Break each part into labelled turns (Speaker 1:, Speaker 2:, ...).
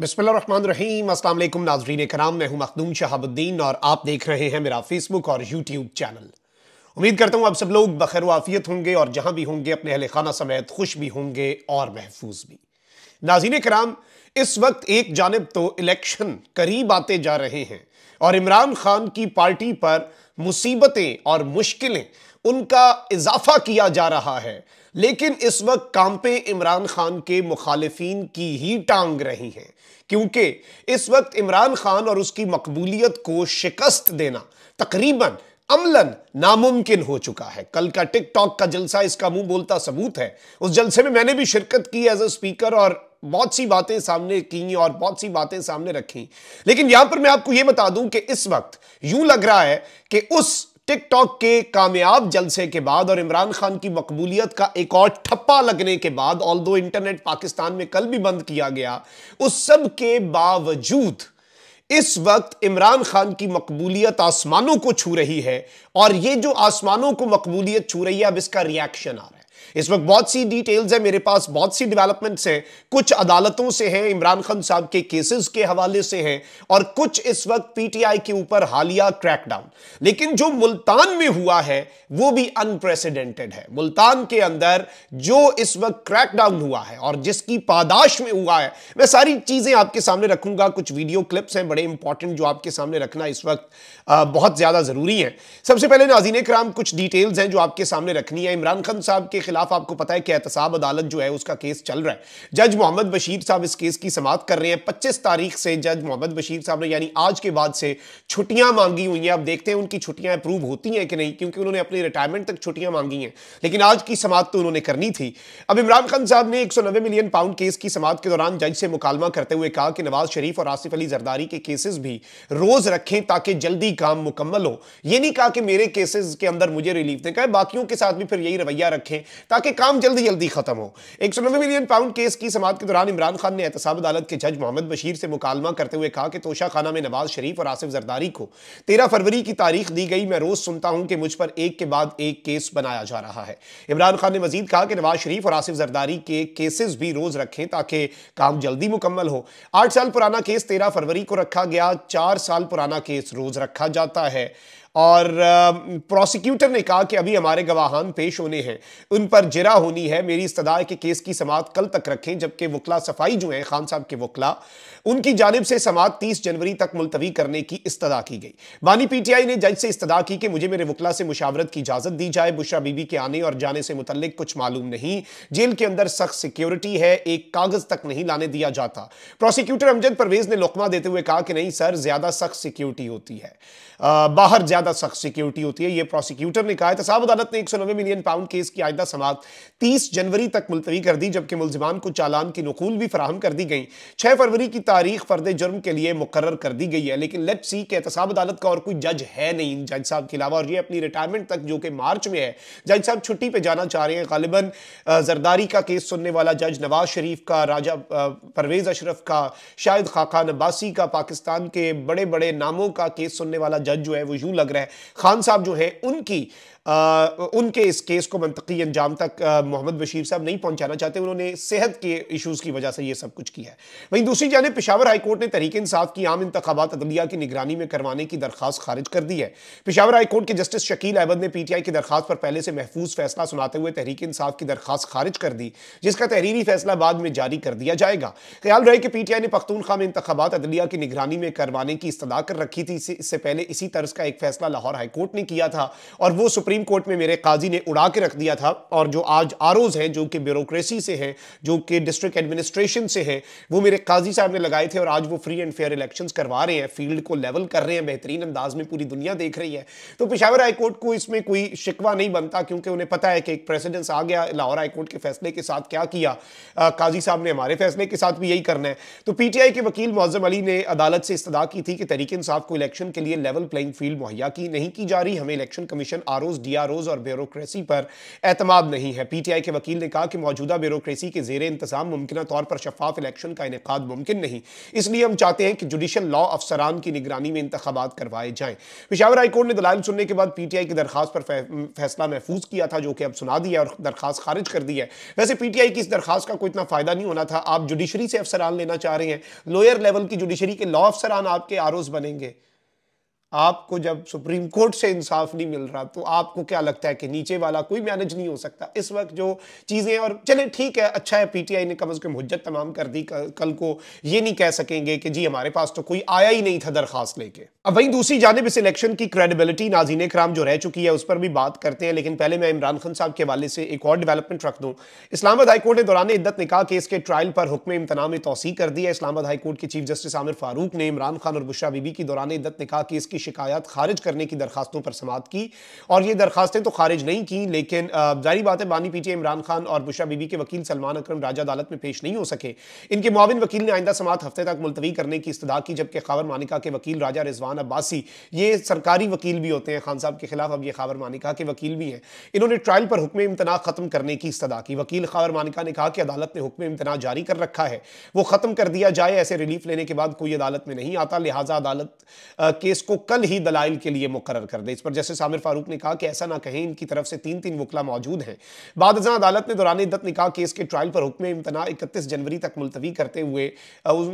Speaker 1: बिस्मिल्लाहिर्रहमानिर्रहीम। अस्सलाम वालेकुम नाज़रीन कराम, मैं हूं मखदूम शहाबुद्दीन और आप देख रहे हैं मेरा फेसबुक और यूट्यूब चैनल। उम्मीद करता हूं आप सब लोग बखैर वाफियत होंगे और जहां भी होंगे अपने अहले खाना समेत खुश भी होंगे और महफूज भी। नाज़रीन कराम, इस वक्त एक जानिब तो इलेक्शन करीब आते जा रहे हैं और इमरान खान की पार्टी पर मुसीबतें और मुश्किलें उनका इजाफा किया जा रहा है, लेकिन इस वक्त कांपे इमरान खान के मुखालिफिन की ही टांग रही हैं, क्योंकि इस वक्त इमरान खान और उसकी मकबूलियत को शिकस्त देना तकरीबन अमलन नामुमकिन हो चुका है। कल का टिकटॉक का जलसा इसका मुंह बोलता सबूत है। उस जलसे में मैंने भी शिरकत की एज अ स्पीकर और बहुत सी बातें सामने की और बहुत सी बातें सामने रखी, लेकिन यहां पर मैं आपको यह बता दूं कि इस वक्त यूं लग रहा है कि उस टिकटॉक के कामयाब जलसे के बाद और इमरान खान की मकबूलियत का एक और ठप्पा लगने के बाद, ऑल्दो इंटरनेट पाकिस्तान में कल भी बंद किया गया, उस सब के बावजूद इस वक्त इमरान खान की मकबूलियत आसमानों को छू रही है। और ये जो आसमानों को मकबूलियत छू रही है, अब इसका रिएक्शन आ रहा है। इस वक्त बहुत सी डिटेल्स है मेरे पास, बहुत सी डेवलपमेंट्स हैं, कुछ अदालतों से हैं, इमरान खान साहब के केसेस के हवाले से हैं और कुछ इस वक्त पीटीआई के ऊपर हालिया क्रैकडाउन। लेकिन जो मुल्तान में हुआ है वो भी अनप्रेसिडेंटेड है। मुल्तान के अंदर जो इस वक्त क्रैकडाउन हुआ है और जिसकी पादाश में हुआ है, मैं सारी चीजें आपके सामने रखूंगा। कुछ वीडियो क्लिप्स हैं बड़े इंपॉर्टेंट जो आपके सामने रखना इस वक्त बहुत ज्यादा जरूरी है। सबसे पहले नाज़रीन कराम, कुछ डिटेल्स हैं जो आपके सामने रखनी है। इमरान खान साहब के खिलाफ आपको पता है कि एहतसाब अदालत जो है उसका केस चल रहा है। जज मोहम्मद बशीर साहब इस केस की समाअत कर रहे हैं। 25 तारीख से जज मोहम्मद बशीर साहब ने यानी आज के बाद से छुट्टियां मांगी हुई हैं। अब देखते हैं उनकी छुट्टियां अप्रूव होती हैं कि नहीं, क्योंकि उन्होंने अपनी रिटायरमेंट तक छुट्टियां मांगी हैं, लेकिन आज की समाअत तो उन्होंने करनी थी। अब इमरान खान साहब ने 190 मिलियन पाउंड केस की समाअत के दौरान जज से मुकालमा करते हुए कहा कि नवाज शरीफ और आसिफ अली जरदारी के केसेस भी रोज रखें ताकि जल्दी काम मुकम्मल हो। यह नहीं कहा कि मेरे केसेस के अंदर मुझे रिलीफ दें, कहा बाकियों के साथ भी फिर यही रवैया रखें ताकि काम जल्दी जल्दी खत्म हो। 190 मिलियन पाउंड केस की समाअत के दौरान इमरान खान ने एहतसाब अदालत के जज मोहम्मद बशीर से मुकालमा करते हुए कहा कि तोशा खाना में नवाज शरीफ और आसिफ जरदारी को 13 फरवरी की तारीख दी गई। मैं रोज सुनता हूं कि मुझ पर एक के बाद एक केस बनाया जा रहा है। इमरान खान ने मजीद कहा कि नवाज शरीफ और आसिफ जरदारी के केसेस भी रोज रखें ताकि काम जल्दी मुकम्मल हो। 8 साल पुराना केस 13 फरवरी को रखा गया, 4 साल पुराना केस रोज रखा जाता है। और प्रोसिक्यूटर ने कहा कि अभी हमारे गवाहान पेश होने हैं, उन पर जिरा होनी है। मेरी इस्तदा है कि केस की समाअत कल तक रखें, जबकि वकला सफाई जो है खान साहब के वकला, उनकी जानिब से समाअत 30 जनवरी तक मुलतवी करने की इस्तदा की गई। बानी पीटीआई ने जज से इस्तदा की कि मुझे मेरे वकला से मुशावरत की इजाजत दी जाए। बुशरा बीबी के आने और जाने से मुतल्लिक कुछ मालूम नहीं। जेल के अंदर सख्त सिक्योरिटी है, एक कागज तक नहीं लाने दिया जाता। प्रोसिक्यूटर अमजद परवेज ने लुकमा देते हुए कहा कि नहीं सर, ज्यादा सख्त सिक्योरिटी होती है, बाहर ज्यादा सख्त सिक्योरिटी होती है, यह प्रोसिक्यूटर ने कहा। एहतसाब अदालत ने 190 मिलियन पाउंड केस की आइंदा समाअत 30 जनवरी तक मुलतवी कर दी, जबकि मुलजिमान को चालान की नकूल भी फराहम कर दी गई। 6 फरवरी की तारीख फर्द जुर्म के लिए मुकर्रर कर दी गई है, लेकिन लेट्स सी कि एहतसाब अदालत का और कोई जज है नहीं जज साहब के अलावा, और ये अपनी रिटायरमेंट तक जो कि मार्च में है, जज साहब छुट्टी पर जाना चाह रहे हैं। गालिबन जरदारी का केस सुनने वाला जज, नवाज शरीफ का, राजा परवेज अशरफ का, शाहिद खाकान अब्बासी का, पाकिस्तान के बड़े बड़े नामों का केस सुनने वाला जज जो है वो यूं लग रहा है खान साहब जो है उनके इस केस को मंतकी अंजाम तक मोहम्मद बशीर साहब नहीं पहुंचाना चाहते। उन्होंने सेहत के इशूज़ की वजह से ये सब कुछ किया है। वहीं दूसरी जानिब पेशावर हाईकोर्ट ने तहरीक इंसाफ की आम इंतखाबात अदलिया की निगरानी में करवाने की दरखास्त खारिज कर दी है। पेशावर हाईकोर्ट के जस्टिस शकील अहमद ने पीटीआई की दरखास्त पर पहले से महफूज फैसला सुनाते हुए तहरीक इंसाफ की दरखास्त खारिज कर दी, जिसका तहरीरी फैसला बाद में जारी कर दिया जाएगा। ख्याल रहे कि पीटीआई ने पख्तूनख्वा में इंतखाबात अदलिया की निगरानी में करवाने की इस्तदा कर रखी थी। इससे पहले इसी तर्ज का एक फैसला लाहौर हाईकोर्ट ने किया था और वो सुप्रीम कोर्ट में मेरे काजी ने उड़ा के रख दिया था। और जो आज आरओज हैं, जो कि ब्यूरोक्रेसी से हैं, जो कि डिस्ट्रिक्ट एडमिनिस्ट्रेशन से हैं, वो मेरे काजी साहब ने लगाए थे और आज वो फ्री एंड फेयर इलेक्शंस करवा रहे हैं, फील्ड को लेवल कर रहे हैं बेहतरीन अंदाज में, पूरी दुनिया देख रही है। तो पेशावर हाईकोर्ट को इसमें कोई शिकवा नहीं बनता, क्योंकि उन्हें पता है कि एक प्रेसिडेंस आ गया। लाहौर हाईकोर्ट के फैसले के साथ क्या किया, काजी साहब ने हमारे फैसले के साथ भी यही करना है। तो पीटीआई के वकील मुअज्जम अली ने अदालत से इस्तदा की थी कि तहरीक इंसाफ को इलेक्शन के लिए लेवल प्लेइंग फील्ड मुहैया की नहीं की जा रही, हमें इलेक्शन कमीशन आरओज DROs और ब्यूरोक्रेसी पर एतमाद नहीं है। PTI के वकील ने कहा कि मौजूदा ब्यूरोक्रेसी के ज़ेरे इंतजाम मुमकिन तौर पर शफाफ इलेक्शन का इनेकाद मुमकिन नहीं, इसलिए हम चाहते हैं कि जुडिशल लॉ अफसरान की निगरानी में इंतखाबात करवाए जाएं। पेशावर हाईकोर्ट ने दलाइल सुनने के बाद PTI की दरखास्त पर फैसला महफूज किया था, जो कि अब सुना दिया और दरखास्त खारिज कर दी है। वैसे PTI की इस दरखास्त का कोई इतना फायदा नहीं होना था। आप जुडिशरी से अफसरान लेना चाह रहे हैं, लोअर लेवल की जुडिशरी के लॉ अफसरान आपके आरओज बनेंगे। आपको जब सुप्रीम कोर्ट से इंसाफ नहीं मिल रहा तो आपको क्या लगता है कि नीचे वाला कोई मैनेज नहीं हो सकता? इस वक्त जो चीजें, और चले ठीक है, अच्छा है PTI ने कम से कम हुज्जत तमाम कर दी। कल को ये नहीं कह सकेंगे कि जी हमारे पास तो कोई आया ही नहीं था दरखास्त लेके। अब वहीं दूसरी जानिब इस इलेक्शन की क्रेडिबिलिटी नाज़रीन कराम जो रह चुकी है उस पर भी बात करते हैं, लेकिन पहले मैं इमरान खान साहब के हवाले से एक और डेवलपमेंट रख दूं। इस्लामाबाद हाईकोर्ट ने दौरान इद्दत निकाह केस के ट्रायल पर हुक्म इम्तना में तौसीह कर दी है। इस्लामाबाद हाईकोर्ट के चीफ जस्टिस आमिर फारूक ने इमरान खान और बुशरा बीबी की दौरान इद्दत निकाह केस की शिकायत खारिज करने की दरखास्तों पर समाअत की, और ये दरखास्तें तो खारिज नहीं की, लेकिन जारी बात है बानी PTI इमरान खान और बुशरा बीबी के वकील सलमान अकरम राजा अदालत में पेश नहीं हो सके। इनके मुआविन वकील ने आइंदा समाअत हफ्ते तक मुलतवी करने की इस्तदा की, जबकि खावर मानिका के वकील राजा रिजवान अब्बासी, ये सरकारी वकील भी होते हैं खान साहब के खिलाफ, अब ये खावर मानिका के वकील भी हैं, इन्होंने ट्रायल पर हुक्म इम्तना खत्म करने की इस्तदा की। वकील खावर मानिका ने कहा कि अदालत ने हुक्म इम्तना जारी कर रखा है, वो खत्म कर दिया जाए। ऐसे रिलीफ लेने के बाद कोई अदालत में नहीं आता, लिहाजा अदालत केस को कल ही दलाइल के लिए मुकर्रर कर दे। इस पर जस्टिस आमिर फारूक ने कहा कि ऐसा ना कहें, इनकी तरफ से 3 वकला मौजूद हैं। बाद अदालत ने दौरान इद्दत निकाह केस के ट्रायल पर हुक्म इम्तना 31 जनवरी तक मुलतवी करते हुए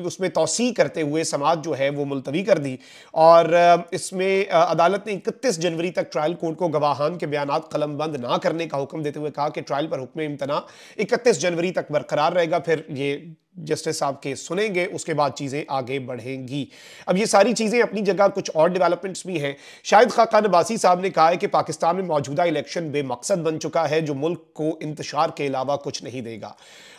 Speaker 1: उसमें तौसीह करते हुए समाअत जो है वो मुलतवी कर दी, और इसमें अदालत ने 31 जनवरी तक ट्रायल कोर्ट को गवाहान के बयानात कलमबंद ना करने का हुक्म देते हुए कहा कि ट्रायल पर हुक्म इम्तना 31 जनवरी तक बरकरार रहेगा, फिर ये जस्टिस साहब के सुनेंगे, उसके बाद चीज़ें आगे बढ़ेंगी। अब ये सारी चीज़ें अपनी जगह, कुछ और डेवलपमेंट्स भी हैं। शाहिद खाकान अब्बासी साहब ने कहा है कि पाकिस्तान में मौजूदा इलेक्शन बेमकसद बन चुका है, जो मुल्क को इंतशार के अलावा कुछ नहीं देगा।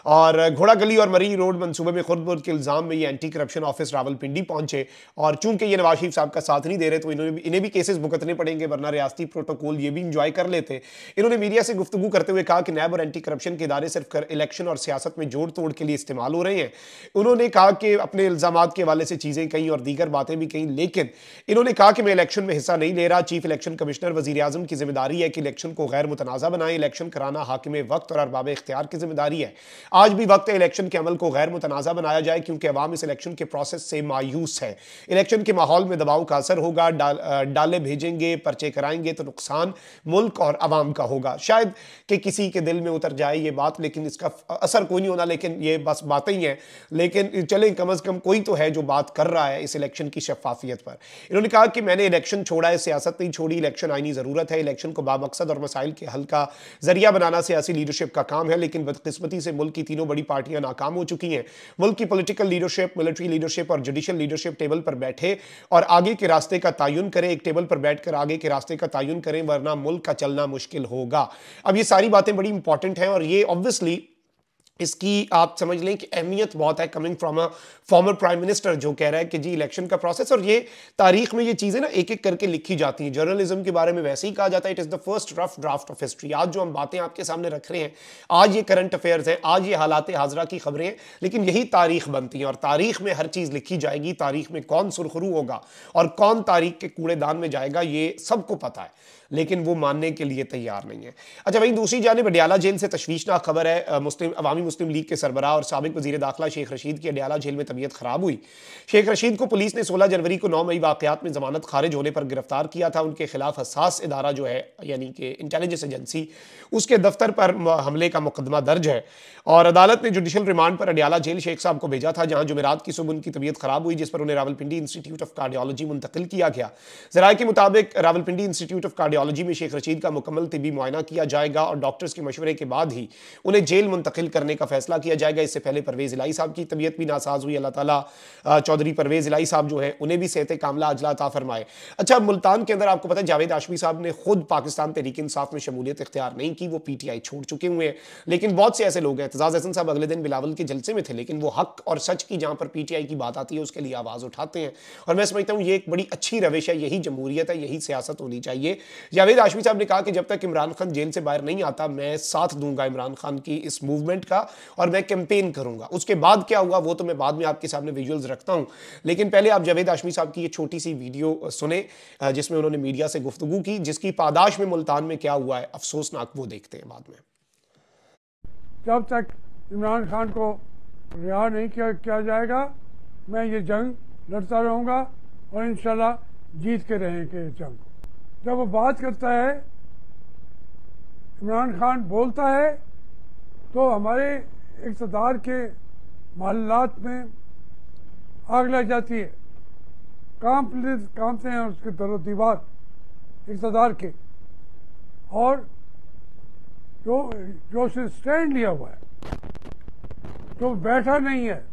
Speaker 1: और घोड़ा गली और मरी रोड मंसूबे में खुर्द के इल्ज़ाम में ये एंटी करप्शन ऑफिस रावलपिंडी पहुंचे, और चूंकि ये नवाज शरीफ साहब का साथ नहीं दे रहे तो इन्हें भी केसेस भुगतने पड़ेंगे, वरना रियासती प्रोटोकॉल ये भी इंजॉय कर लेते। इन्होंने मीडिया से गुफ्तगू करते हुए कहा कि नैब और एंटी करप्शन के इदारे सिर्फ इलेक्शन और सियासत में जोड़ तोड़ के लिए इस्तेमाल हो रहे हैं। उन्होंने कहा कि अपने इल्जामात के हवाले से चीज़ें कहीं और दीगर बातें भी कहीं, लेकिन इन्होंने कहा कि मैं इलेक्शन में हिस्सा नहीं ले रहा। चीफ इलेक्शन कमिश्नर वज़ीर आज़म की जिम्मेदारी है कि इलेक्शन को गैर मुतनाज़ा बनाए। इलेक्शन कराना हाकिम वक्त और अरबाब इख्तियार की जिम्मेदारी है। आज भी वक्त है इलेक्शन के अमल को गैर मुतनाज़ा बनाया जाए, क्योंकि अवाम इस इलेक्शन के प्रोसेस से मायूस है। इलेक्शन के माहौल में दबाव का असर होगा, डाले भेजेंगे, पर्चे कराएंगे तो नुकसान मुल्क और अवाम का होगा। शायद कि किसी के दिल में उतर जाए ये बात, लेकिन इसका असर कोई नहीं होना, लेकिन ये बस बातें ही हैं। लेकिन चलें, कम अज़ कम कोई तो है जो बात कर रहा है इस इलेक्शन की शफाफियत पर। इन्होंने कहा कि मैंने इलेक्शन छोड़ा है, सियासत नहीं छोड़ी। इलेक्शन आईनी ज़रूरत है। इलेक्शन को बामकसद और मसाइल के हल का जरिया बनाना सियासी लीडरशिप का काम है, लेकिन बदकिस्मती से मुल्क की तीनों बड़ी पार्टियां नाकाम हो चुकी हैं। मुल्क की पॉलिटिकल लीडरशिप, मिलिट्री लीडरशिप और जुडिशल लीडरशिप टेबल पर बैठे और आगे के रास्ते का तयन करें। एक टेबल पर बैठकर आगे के रास्ते का तयन करें, वरना मुल्क का चलना मुश्किल होगा। अब ये सारी बातें बड़ी इंपॉर्टेंट हैं, और ये ऑब्वियसली इसकी आप समझ लें कि अहमियत बहुत है, coming from a former prime minister जो कह रहा है कि जी इलेक्शन का प्रोसेस, और ये तारीख में ये चीज़ें ना एक एक करके लिखी जाती हैं। जर्नलिज्म के बारे में वैसे ही कहा जाता है, it is the first rough draft of history. आज जो हम बातें आपके सामने रख रहे हैं, आज ये करंट अफेयर्स हैं, आज ये हालात हाजरा की खबरें हैं, लेकिन यही तारीख बनती है, और तारीख में हर चीज़ लिखी जाएगी। तारीख में कौन सुरखरू होगा और कौन तारीख के कूड़ेदान में जाएगा, ये सबको पता है, लेकिन वो मानने के लिए तैयार नहीं है। अच्छा, वहीं दूसरी जानिब अडियाला जेल से तशवीशनाक खबर है। अवामी मुस्लिम लीग के सरबराह और साबिक वज़ीर दाखिला शेख रशीद की अडियाला जेल में तबीयत खराब हुई। शेख रशीद को पुलिस ने 16 जनवरी को 9 मई वाक़यात में जमानत खारिज होने पर गिरफ्तार किया था। उनके खिलाफ हसास इदारा जो है, यानी कि इंटेलिजेंस एजेंसी, उसके दफ्तर पर हमले का मुकदमा दर्ज है, और अदालत ने जुडिशल रिमांड पर अडियाला जेल शेख साहब को भेजा था, जहां जुमेरात की सुबह उनकी तबीयत खराब हुई, जिस पर उन्हें रावलपिंडी इंस्टीट्यूट ऑफ कार्डियोलॉजी मुंतकिल किया गया। ज़राए के मुताबिक रावलपिंडी इंस्टीट्यूट ऑफ कार्डियोलॉजी में शेख रशीद का मुकम्मल तिबी मुआयना किया जाएगा, और डॉक्टर्स के मशवरे के बाद ही उन्हें जेल मुंतकिल करने का फैसला किया जाएगा। इससे पहले परवेज़ इलाही साहब की तबीयत भी नासाज हुई। अल्लाह ताला चौधरी परवेज़ इलाही साहब जो है उन्हें भी सेहत कामला अजला अता फरमाए। अच्छा, मुल्तान के अंदर आपको पता है जावेद हाशमी साहब ने खुद पाकिस्तान तहरीक इंसाफ में शमूलियत इख्तियार नहीं की, वो PTI छोड़ चुके हुए हैं, लेकिन बहुत से ऐसे लोग हैं। एतजाज़ हसन साहब अगले दिन बिलावल के जलसे में थे, लेकिन वो हक और सच की जहां पर PTI की बात आती है उसके लिए आवाज़ उठाते हैं, और मैं समझता हूँ ये एक बड़ी अच्छी रविश है, यही जमहूरियत है, यही सियासत होनी चाहिए। जावेद हाशमी साहब ने कहा कि जब तक इमरान खान जेल से बाहर नहीं आता, मैं साथ दूंगा इमरान खान की इस मूवमेंट का, और मैं कैंपेन करूंगा। उसके बाद क्या हुआ वो तो मैं बाद में आपके सामने विजुअल्स रखता हूं, लेकिन पहले आप जावेद हाशमी साहब की ये छोटी सी वीडियो सुने जिसमें उन्होंने मीडिया से गुफ्तगू की, जिसकी पादाश में मुल्तान में क्या हुआ है अफसोसनाक, वो देखते हैं बाद में।
Speaker 2: जब तक इमरान खान को रिहा नहीं किया जाएगा मैं ये जंग लड़ता रहूँगा और इंशाल्लाह जीत के रहेंगे इस जंग को। जब वो बात करता है, इमरान खान बोलता है, तो हमारे इक़्तिदार के महल्लात में आग लग जाती है, कांपते हैं उसके दरो दीवार इक़्तिदार के। और जो उसने स्टैंड लिया हुआ है, जो बैठा नहीं है,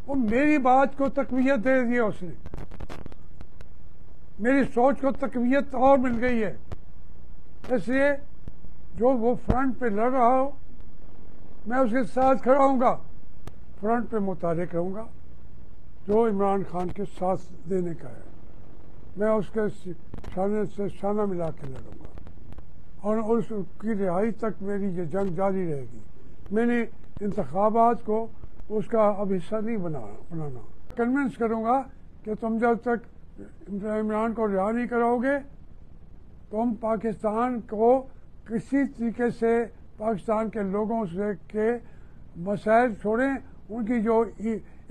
Speaker 2: वो मेरी बात को तकवीयत दे दी है उसने, मेरी सोच को तकवीयत और मिल गई है। इसलिए जो वो फ्रंट पे लड़ रहा हो मैं उसके साथ खड़ा हूँगा, फ्रंट पे मुतालिक रहूँगा। जो इमरान खान के साथ देने का है मैं उसके शाने से शाना मिला के लड़ूंगा और उसकी रिहाई तक मेरी ये जंग जारी रहेगी। मैंने इंतखाबात को उसका अब हिस्सा नहीं बनाना। कन्विंस करूंगा कि तुम जब तक इमरान को रिहा नहीं कराओगे तुम पाकिस्तान को किसी तरीके से पाकिस्तान के लोगों से के मसाइल छोड़ें, उनकी जो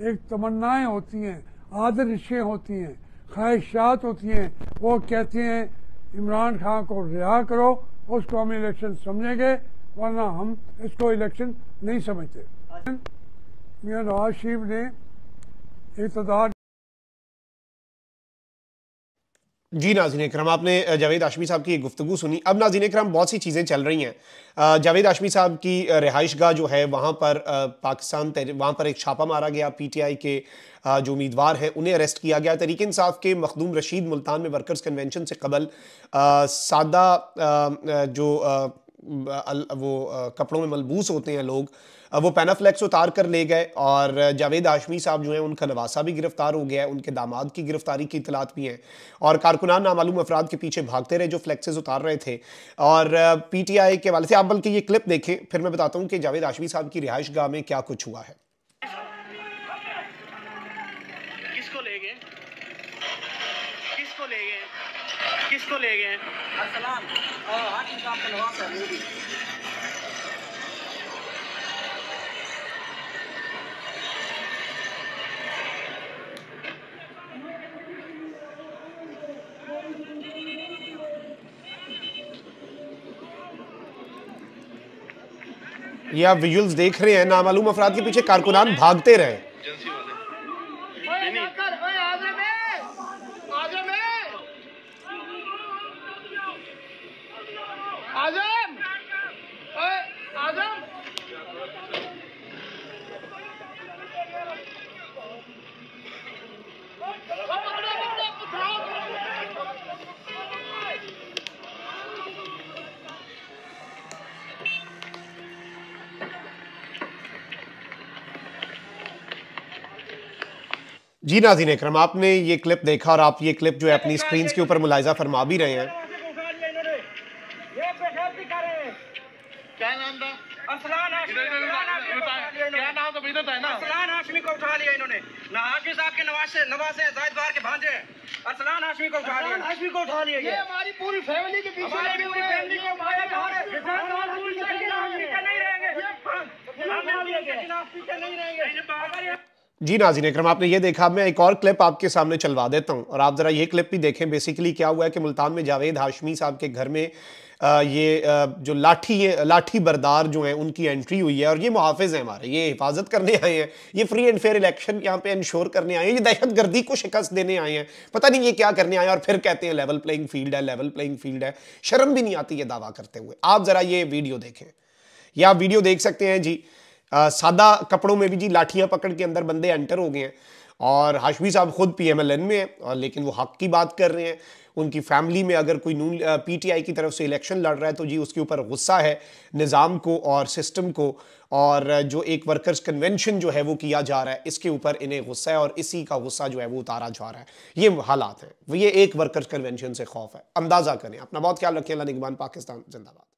Speaker 2: एक तमन्नाएं होती हैं, आदर्शें होती हैं, ख्वाहिशात होती हैं, वो कहती हैं इमरान खान को रिहा करो, उसको हम इलेक्शन समझेंगे, वरना हम इसको इलेक्शन नहीं समझते। मियां नवाज शरीफ ने इक़्तिदार।
Speaker 1: जी नाज़रीन इकराम, आपने जावेद हाशमी साहब की गुफ्तगू सुनी। अब नाज़रीन इकराम बहुत सी चीज़ें चल रही हैं। जावेद हाशमी साहब की रिहाइश गाह जो है वहाँ पर वहाँ पर एक छापा मारा गया। PTI के जो उम्मीदवार हैं उन्हें अरेस्ट किया गया। तहरीक इंसाफ के मखदूम रशीद मुल्तान में वर्कर्स कन्वेंशन से कबल सादा जो वो कपड़ों में मलबूस होते हैं लोग, वो पैनाफ्लेक्स उतार कर ले गए और जावेद हाशमी साहब जो हैं उनका नवासा भी गिरफ्तार हो गया है, उनके दामाद की गिरफ्तारी की इतलात भी हैं और कारकुनान नामालूम अफराद के पीछे भागते रहे जो फ्लेक्सेस उतार रहे थे। और PTI के वाले से आप बल्कि ये क्लिप देखें, फिर मैं बताता हूँ कि जावेद हाशमी साहब की रिहाइश गाह में क्या कुछ हुआ है।
Speaker 3: किसको ले गए? किसको ले गए? किसको ले गए? अरसलान हाशमी साहब का नवासा है।
Speaker 1: ये आप विजुअल्स देख रहे हैं, नामालूम अफराद के पीछे कारकुनान भागते रहे। जी नाज़रीन इकराम, आपने ये क्लिप देखा और आप ये क्लिप जो है अपनी स्क्रीन के ऊपर मुलाहिजा फरमा भी रहे हैं।
Speaker 3: क्या नाम था? अरसलान हाशमी को उठा लिया इन्होंने। हाशमी साहब के नवासे जायद बार के भांजे अरसलान हाशमी को उठा लिया। हाशमी को उठा लिया। ये हमारी पूरी फैमिली के पीछे लगे हुए हैं।
Speaker 1: जी नाज़रीन इकराम, आपने ये देखा। मैं एक और क्लिप आपके सामने चलवा देता हूँ और आप ज़रा ये क्लिप भी देखें। बेसिकली क्या हुआ है कि मुल्तान में जावेद हाशमी साहब के घर में जो लाठी बरदार जो हैं उनकी एंट्री हुई है और ये मुहाफ़िज़ हैं हमारे, ये हिफाजत करने आए हैं, ये फ्री एंड फेयर इलेक्शन यहाँ पे इंश्योर करने आए हैं, ये दहशत गर्दी को शिकस्त देने आए हैं, पता नहीं ये क्या करने आए हैं। और फिर कहते हैं लेवल प्लेइंग फील्ड है, लेवल प्लेइंग फील्ड है। शर्म भी नहीं आती ये दावा करते हुए। आप ज़रा ये वीडियो देखें, ये आप वीडियो देख सकते हैं जी। सादा कपड़ों में भी जी लाठियां पकड़ के अंदर बंदे एंटर हो गए हैं और हाशमी साहब खुद PMLN में हैं और लेकिन वो हक की बात कर रहे हैं। उनकी फैमिली में अगर कोई PTI की तरफ से इलेक्शन लड़ रहा है तो जी उसके ऊपर गुस्सा है निज़ाम को और सिस्टम को, और जो एक वर्कर्स कन्वेंशन जो है वो किया जा रहा है इसके ऊपर इन्हें गुस्सा है और इसी का गुस्सा जो है वो उतारा जा रहा है। ये हालात हैं, ये एक वर्कर्स कन्वेंशन से खौफ है। अंदाज़ा करें। अपना बहुत ख्याल रखें। अल्लाह निगहबान। पाकिस्तान जिंदाबाद।